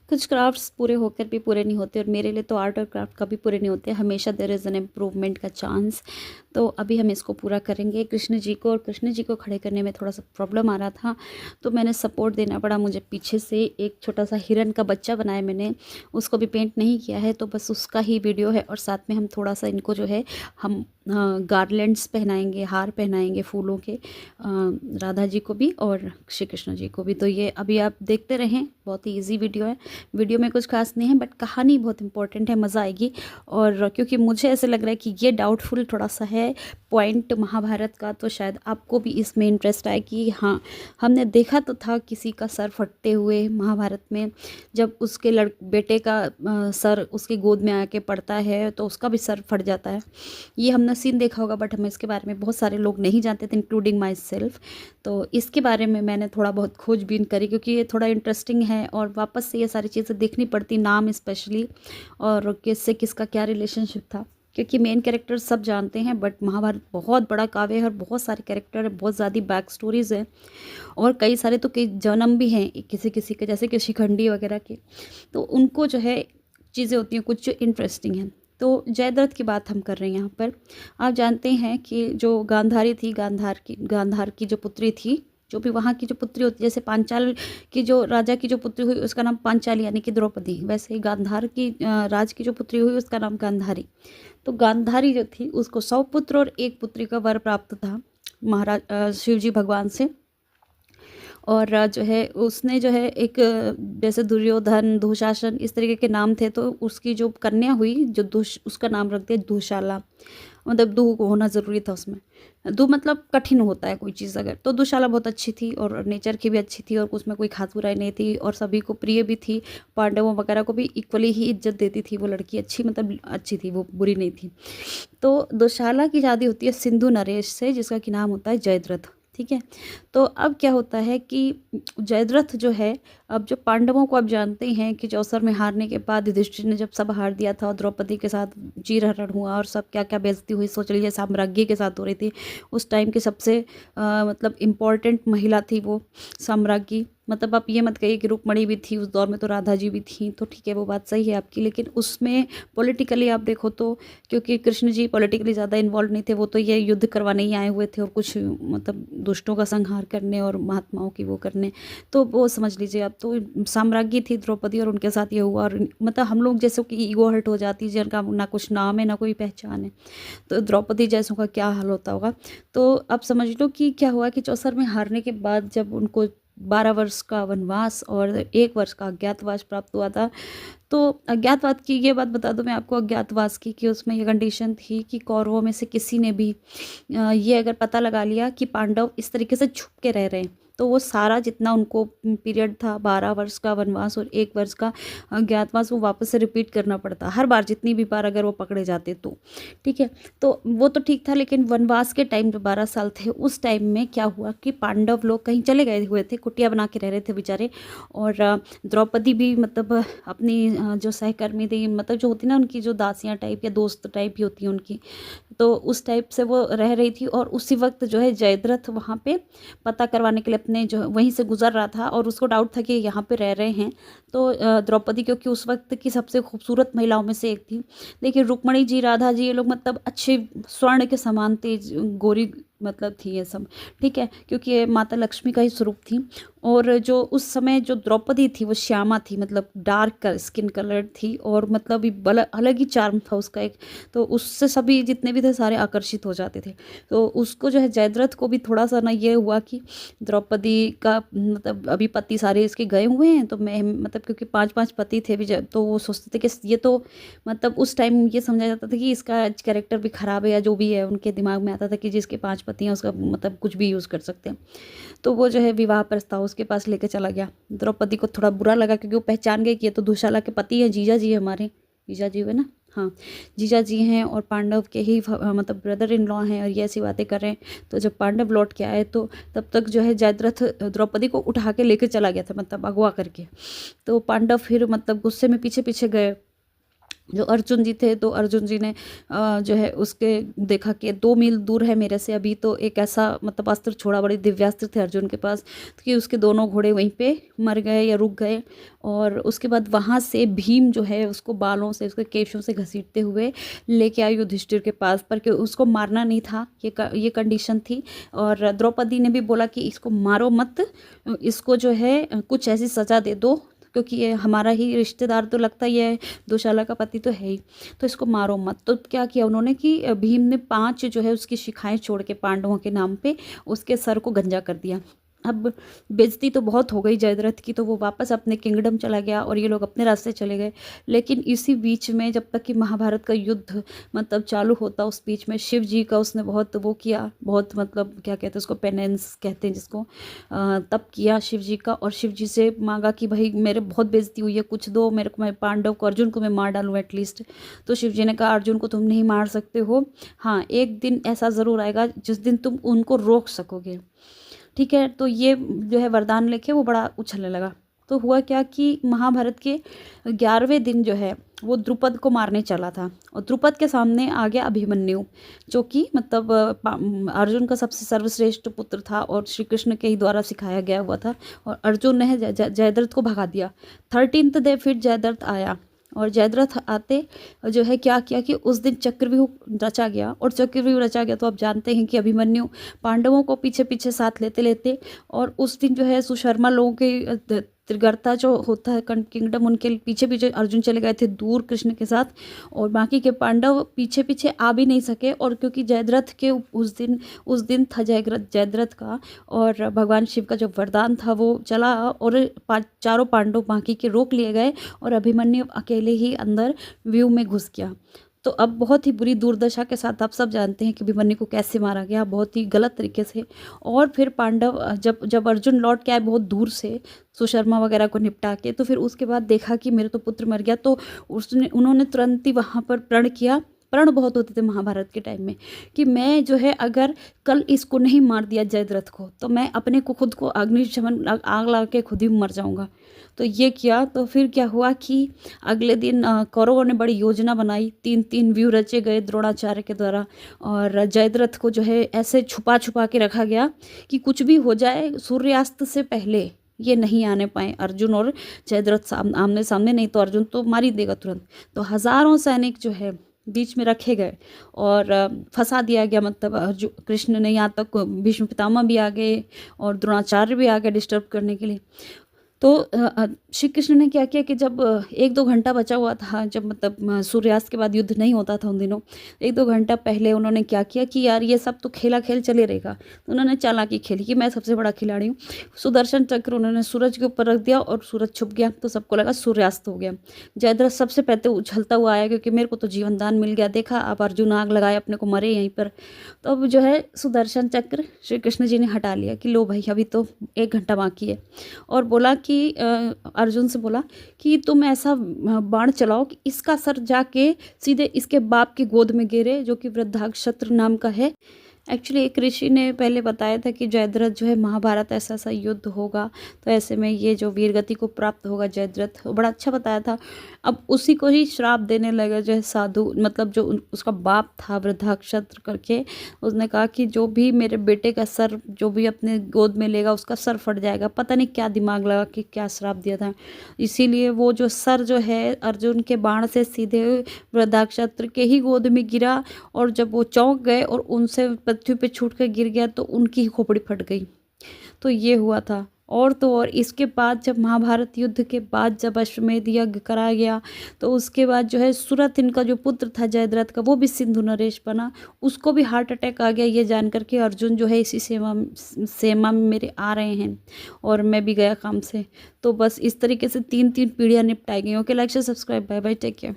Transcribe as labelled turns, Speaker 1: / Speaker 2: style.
Speaker 1: कुछ क्राफ्ट्स पूरे होकर भी पूरे नहीं होते, और मेरे लिए तो आर्ट और क्राफ्ट कभी पूरे नहीं होते, हमेशा देयर इज़ एन इम्प्रूवमेंट का चांस। तो अभी हम इसको पूरा करेंगे। कृष्ण जी को, और कृष्ण जी को खड़े करने में थोड़ा सा प्रॉब्लम आ रहा था, तो मैंने सपोर्ट देना पड़ा मुझे। पीछे से एक छोटा सा हिरन का बच्चा बनाया मैंने, उसको भी पेंट नहीं किया है, तो बस उसका ही वीडियो है। और साथ में हम थोड़ा सा इनको जो है हम गार्लैंड्स पहनाएंगे, हार पहनाएंगे फूलों के, राधा जी को भी और श्री कृष्ण जी को भी। तो ये अभी आप देखते रहें, बहुत ही इजी वीडियो है। वीडियो में कुछ खास नहीं है, बट कहानी बहुत इंपॉर्टेंट है, मज़ा आएगी। और क्योंकि मुझे ऐसे लग रहा है कि ये डाउटफुल थोड़ा सा है पॉइंट महाभारत का, तो शायद आपको भी इसमें इंटरेस्ट आए कि हाँ, हमने देखा तो था किसी का सर फटते हुए महाभारत में, जब उसके बेटे का सर उसकी गोद में आके पड़ता है तो उसका भी सर फट जाता है। ये हमने सीन देखा होगा, बट हमें इसके बारे में बहुत सारे लोग नहीं जानते थे, इंक्लूडिंग माई सेल्फ। तो इसके बारे में मैंने थोड़ा बहुत खोजबीन करी, क्योंकि ये थोड़ा इंटरेस्टिंग है और वापस से ये सारी चीज़ें देखनी पड़ती, नाम स्पेशली, और किससे किसका क्या रिलेशनशिप था। क्योंकि मेन कैरेक्टर सब जानते हैं, बट महाभारत बहुत बड़ा काव्य है और बहुत सारे कैरेक्टर है, बहुत ज़्यादा बैक स्टोरीज हैं, और कई सारे तो कई जन्म भी हैं किसी किसी के, जैसे कि शिखंडी वगैरह के। तो उनको जो है चीज़ें होती हैं कुछ जो इंटरेस्टिंग हैं। तो जयद्रथ की बात हम कर रहे हैं यहाँ पर। आप जानते हैं कि जो गांधारी थी, गांधार की जो पुत्री थी, जो भी वहाँ की जो पुत्री होती, जैसे पांचाल की जो राजा की जो पुत्री हुई उसका नाम पांचाली यानी कि द्रौपदी, वैसे ही गांधार की राज की जो पुत्री हुई उसका नाम गांधारी। तो गांधारी जो थी उसको 100 पुत्र और 1 पुत्री का वर प्राप्त था महाराज शिव जी भगवान से। और जो है उसने जो है एक जैसे दुर्योधन, दुशासन इस तरीके के नाम थे, तो उसकी जो कन्या हुई जो उसका नाम रख दिया दुशाला। मतलब दु होना ज़रूरी था उसमें। दु मतलब कठिन होता है कोई चीज़ अगर, तो दुशाला बहुत अच्छी थी और नेचर की भी अच्छी थी और उसमें कोई खास बुराई नहीं थी और सभी को प्रिय भी थी। पांडवों वगैरह को भी इक्वली ही इज्जत देती थी वो लड़की, अच्छी मतलब अच्छी थी, वो बुरी नहीं थी। तो दुशाला की शादी होती है सिंधु नरेश से, जिसका कि नाम होता है जयद्रथ। ठीक है। तो अब क्या होता है कि जयद्रथ जो है, अब जो पांडवों को आप जानते हैं कि चौसर में हारने के बाद युधिष्ठिर ने जब सब हार दिया था और द्रौपदी के साथ चीरहरण हुआ और सब क्या क्या बेइज्जती हुई, सोच लीजिए साम्राज्ञी के साथ हो रही थी। उस टाइम की सबसे मतलब इम्पॉर्टेंट महिला थी वो साम्राज्ञी। मतलब आप ये मत कहिए कि रुक्मणी भी थी उस दौर में, तो राधा जी भी थी, तो ठीक है वो बात सही है आपकी, लेकिन उसमें पॉलिटिकली आप देखो तो, क्योंकि कृष्ण जी पॉलिटिकली ज़्यादा इन्वॉल्व नहीं थे, वो तो ये युद्ध करवाने ही आए हुए थे और कुछ मतलब दुष्टों का संहार करने और महात्माओं की वो करने। तो वो समझ लीजिए आप, तो साम्राज्ञी थी द्रौपदी और उनके साथ ये हुआ। और मतलब हम लोग जैसे कि ईगो हर्ट हो जाती है, जिनका ना कुछ नाम है ना कोई पहचान है, तो द्रौपदी जैसों का क्या हाल होता होगा। तो अब समझ लो कि क्या हुआ कि चौसर में हारने के बाद जब उनको 12 वर्ष का वनवास और 1 वर्ष का अज्ञातवास प्राप्त हुआ था। तो अज्ञातवास की ये बात बता दूं मैं आपको, अज्ञातवास की कि उसमें ये कंडीशन थी कि कौरवों में से किसी ने भी ये अगर पता लगा लिया कि पांडव इस तरीके से छुप के रह रहे हैं, तो वो सारा जितना उनको पीरियड था 12 वर्ष का वनवास और 1 वर्ष का अज्ञातवास, वो वापस से रिपीट करना पड़ता हर बार, जितनी भी बार अगर वो पकड़े जाते तो। ठीक है। तो वो तो ठीक था, लेकिन वनवास के टाइम जो 12 साल थे उस टाइम में क्या हुआ कि पांडव लोग कहीं चले गए हुए थे, कुटिया बना के रह रहे थे बेचारे। और द्रौपदी भी मतलब अपनी जो सहकर्मी थी, मतलब जो होती ना उनकी जो दासियाँ टाइप या दोस्त टाइप भी होती हैं उनकी, तो उस टाइप से वो रह रही थी। और उसी वक्त जो है जयद्रथ वहाँ पे पता करवाने के लिए अपने जो वहीं से गुजर रहा था और उसको डाउट था कि यहाँ पे रह रहे हैं। तो द्रौपदी क्योंकि उस वक्त की सबसे खूबसूरत महिलाओं में से एक थी। देखिए रुक्मणी जी, राधा जी, ये लोग मतलब अच्छे स्वर्ण के समान थे, गोरी मतलब थी ये सब। ठीक है, क्योंकि ये माता लक्ष्मी का ही स्वरूप थी। और जो उस समय जो द्रौपदी थी वो श्यामा थी, मतलब डार्क स्किन कलर थी और मतलब अलग ही चार्म था उसका एक। तो उससे सभी जितने भी थे सारे आकर्षित हो जाते थे। तो उसको जो है जयद्रथ को भी थोड़ा सा ना ये हुआ कि द्रौपदी का मतलब अभी पति सारे इसके गए हुए हैं, तो मैं मतलब क्योंकि 5-5 पति थे भी, तो वो सोचते थे कि ये तो मतलब उस टाइम ये समझा जाता था कि इसका कैरेक्टर भी खराब है या जो भी है, उनके दिमाग में आता था कि जिसके 5 पति हैं उसका मतलब कुछ भी यूज़ कर सकते हैं। तो वो जो है विवाह प्रस्ताव उसके पास लेके चला गया। द्रौपदी को थोड़ा बुरा लगा क्योंकि वो पहचान गई कि ये तो दुशाला के पति हैं, जीजा जी है हमारे, जीजा जी हुए ना, हाँ जीजा जी हैं और पांडव के ही मतलब ब्रदर इन लॉ हैं, और ये ऐसी बातें कर रहे हैं। तो जब पांडव लौट के आए तो तब तक जो है जयद्रथ द्रौपदी को उठा के लेके चला गया था, मतलब अगवा करके। तो पांडव फिर मतलब गुस्से में पीछे पीछे गए जो अर्जुन जी थे, तो अर्जुन जी ने जो है उसके देखा कि 2 मील दूर है मेरे से अभी, तो एक ऐसा मतलब अस्त्र छोड़ा, बड़े दिव्यास्त्र थे अर्जुन के पास, तो कि उसके दोनों घोड़े वहीं पे मर गए या रुक गए। और उसके बाद वहाँ से भीम जो है उसको बालों से, उसके केशों से घसीटते हुए लेके आए युधिष्ठिर के पास, पर कि उसको मारना नहीं था, ये कंडीशन थी। और द्रौपदी ने भी बोला कि इसको मारो मत, इसको जो है कुछ ऐसी सज़ा दे दो, क्योंकि ये हमारा ही रिश्तेदार तो लगता ही है, दुशाला का पति तो है ही, तो इसको मारो मत। तो क्या किया उन्होंने कि भीम ने 5 जो है उसकी शिखाएं छोड़ के पांडवों के नाम पे उसके सर को गंजा कर दिया। अब बेइज्जती तो बहुत हो गई जयद्रथ की, तो वो वापस अपने किंगडम चला गया और ये लोग अपने रास्ते चले गए। लेकिन इसी बीच में जब तक कि महाभारत का युद्ध मतलब चालू होता, उस बीच में शिव जी का उसने बहुत वो किया, बहुत मतलब क्या कहते हैं उसको, पेनेंस कहते हैं जिसको, तब किया शिव जी का। और शिव जी से मांगा कि भाई मेरे बहुत बेइज्जती हुई है, कुछ दो मेरे को, मैं पांडव को, अर्जुन को मैं मार डालूँ एटलीस्ट। तो शिव जी ने कहा अर्जुन को तुम नहीं मार सकते हो, हाँ एक दिन ऐसा ज़रूर आएगा जिस दिन तुम उनको रोक सकोगे, ठीक है। तो ये जो है वरदान लेके वो बड़ा उछलने लगा। तो हुआ क्या कि महाभारत के 11वें दिन जो है वो द्रुपद को मारने चला था, और द्रुपद के सामने आ गया अभिमन्यु, जो कि मतलब अर्जुन का सबसे सर्वश्रेष्ठ पुत्र था और श्री कृष्ण के ही द्वारा सिखाया गया हुआ था। और अर्जुन ने जयद्रथ को भगा दिया। 13th डे फिर जयद्रथ आया, और जयद्रथ आते जो है क्या किया कि उस दिन चक्रव्यूह रचा गया। और चक्रव्यूह रचा गया तो आप जानते हैं कि अभिमन्यु पांडवों को पीछे पीछे साथ लेते लेते, और उस दिन जो है सुशर्मा लोगों के त्रिगर्ता जो होता है किंगडम, उनके पीछे पीछे अर्जुन चले गए थे दूर कृष्ण के साथ, और बाकी के पांडव पीछे पीछे आ भी नहीं सके। और क्योंकि जयद्रथ के उस दिन था जयद्रथ का, और भगवान शिव का जो वरदान था वो चला, और चारों पांडव बाकी के रोक लिए गए, और अभिमन्यु अकेले ही अंदर व्यू में घुस गया। तो अब बहुत ही बुरी दुर्दशा के साथ आप सब जानते हैं कि अभिमन्यु को कैसे मारा गया, बहुत ही गलत तरीके से। और फिर पांडव जब अर्जुन लौट के आए बहुत दूर से सुशर्मा वगैरह को निपटा के, तो फिर उसके बाद देखा कि मेरे तो पुत्र मर गया, तो उन्होंने तुरंत ही वहाँ पर प्रण किया। प्रण बहुत होते थे महाभारत के टाइम में कि मैं जो है अगर कल इसको नहीं मार दिया जयद्रथ को, तो मैं अपने को खुद को अग्निशमन आग लगा के खुद ही मर जाऊंगा। तो ये किया। तो फिर क्या हुआ कि अगले दिन कौरवों ने बड़ी योजना बनाई, 3 व्यू रचे गए द्रोणाचार्य के द्वारा, और जयद्रथ को जो है ऐसे छुपा छुपा के रखा गया कि कुछ भी हो जाए सूर्यास्त से पहले ये नहीं आने पाए अर्जुन और जयद्रथ आमने सामने, नहीं तो अर्जुन तो मार ही देगा तुरंत। तो हजारों सैनिक जो है बीच में रखे गए और फंसा दिया गया, मतलब कृष्ण ने, यहाँ तक भीष्म पितामह भी आ गए और द्रोणाचार्य भी आ गए डिस्टर्ब करने के लिए। तो श्री कृष्ण ने क्या किया कि जब 1-2 घंटा बचा हुआ था, जब मतलब सूर्यास्त के बाद युद्ध नहीं होता था उन दिनों, 1-2 घंटा पहले उन्होंने क्या किया कि यार ये सब तो खेला खेल चले रहेगा, तो उन्होंने चालाकी खेली कि मैं सबसे बड़ा खिलाड़ी हूँ। सुदर्शन चक्र उन्होंने सूरज के ऊपर रख दिया और सूरज छुप गया, तो सबको लगा सूर्यास्त हो गया। जयद्रथ सबसे पहले उछलता हुआ आया क्योंकि मेरे को तो जीवन दान मिल गया, देखा अब अर्जुन आग लगाए अपने को मरे यहीं पर। तो अब जो है सुदर्शन चक्र श्री कृष्ण जी ने हटा लिया कि लो भाई अभी तो 1 घंटा बाकी है, और बोला कि अर्जुन से बोला कि तुम ऐसा बाण चलाओ कि इसका सर जाके सीधे इसके बाप की गोद में गिरे, जो कि वृद्धाक्षत्र नाम का है। एक्चुअली एक ऋषि ने पहले बताया था कि जयद्रथ जो है महाभारत ऐसा ऐसा युद्ध होगा, तो ऐसे में ये जो वीरगति को प्राप्त होगा जयद्रथ, वो बड़ा अच्छा बताया था। अब उसी को ही श्राप देने लगा जो है साधु, मतलब जो उसका बाप था वृद्धाक्षत्र करके, उसने कहा कि जो भी मेरे बेटे का सर जो भी अपने गोद में लेगा उसका सर फट जाएगा। पता नहीं क्या दिमाग लगा कि क्या श्राप दिया था, इसीलिए वो जो सर जो है अर्जुन के बाण से सीधे वृद्धाक्षत्र के ही गोद में गिरा, और जब वो चौंक गए और उनसे पृथ्वी पे छूट कर गिर गया तो उनकी ही खोपड़ी फट गई। तो ये हुआ था। और तो और इसके बाद जब महाभारत युद्ध के बाद जब अश्वमेध यज्ञ कराया गया, तो उसके बाद जो है सुरथ इनका जो पुत्र था जयद्रथ का, वो भी सिंधु नरेश बना, उसको भी हार्ट अटैक आ गया। ये जानकर के अर्जुन जो है इसी सेमा में मेरे आ रहे हैं और मैं भी गया काम से। तो बस इस तरीके से 3 पीढ़ियाँ निपटाई गई। Okay, like share subscribe, bye bye, take care.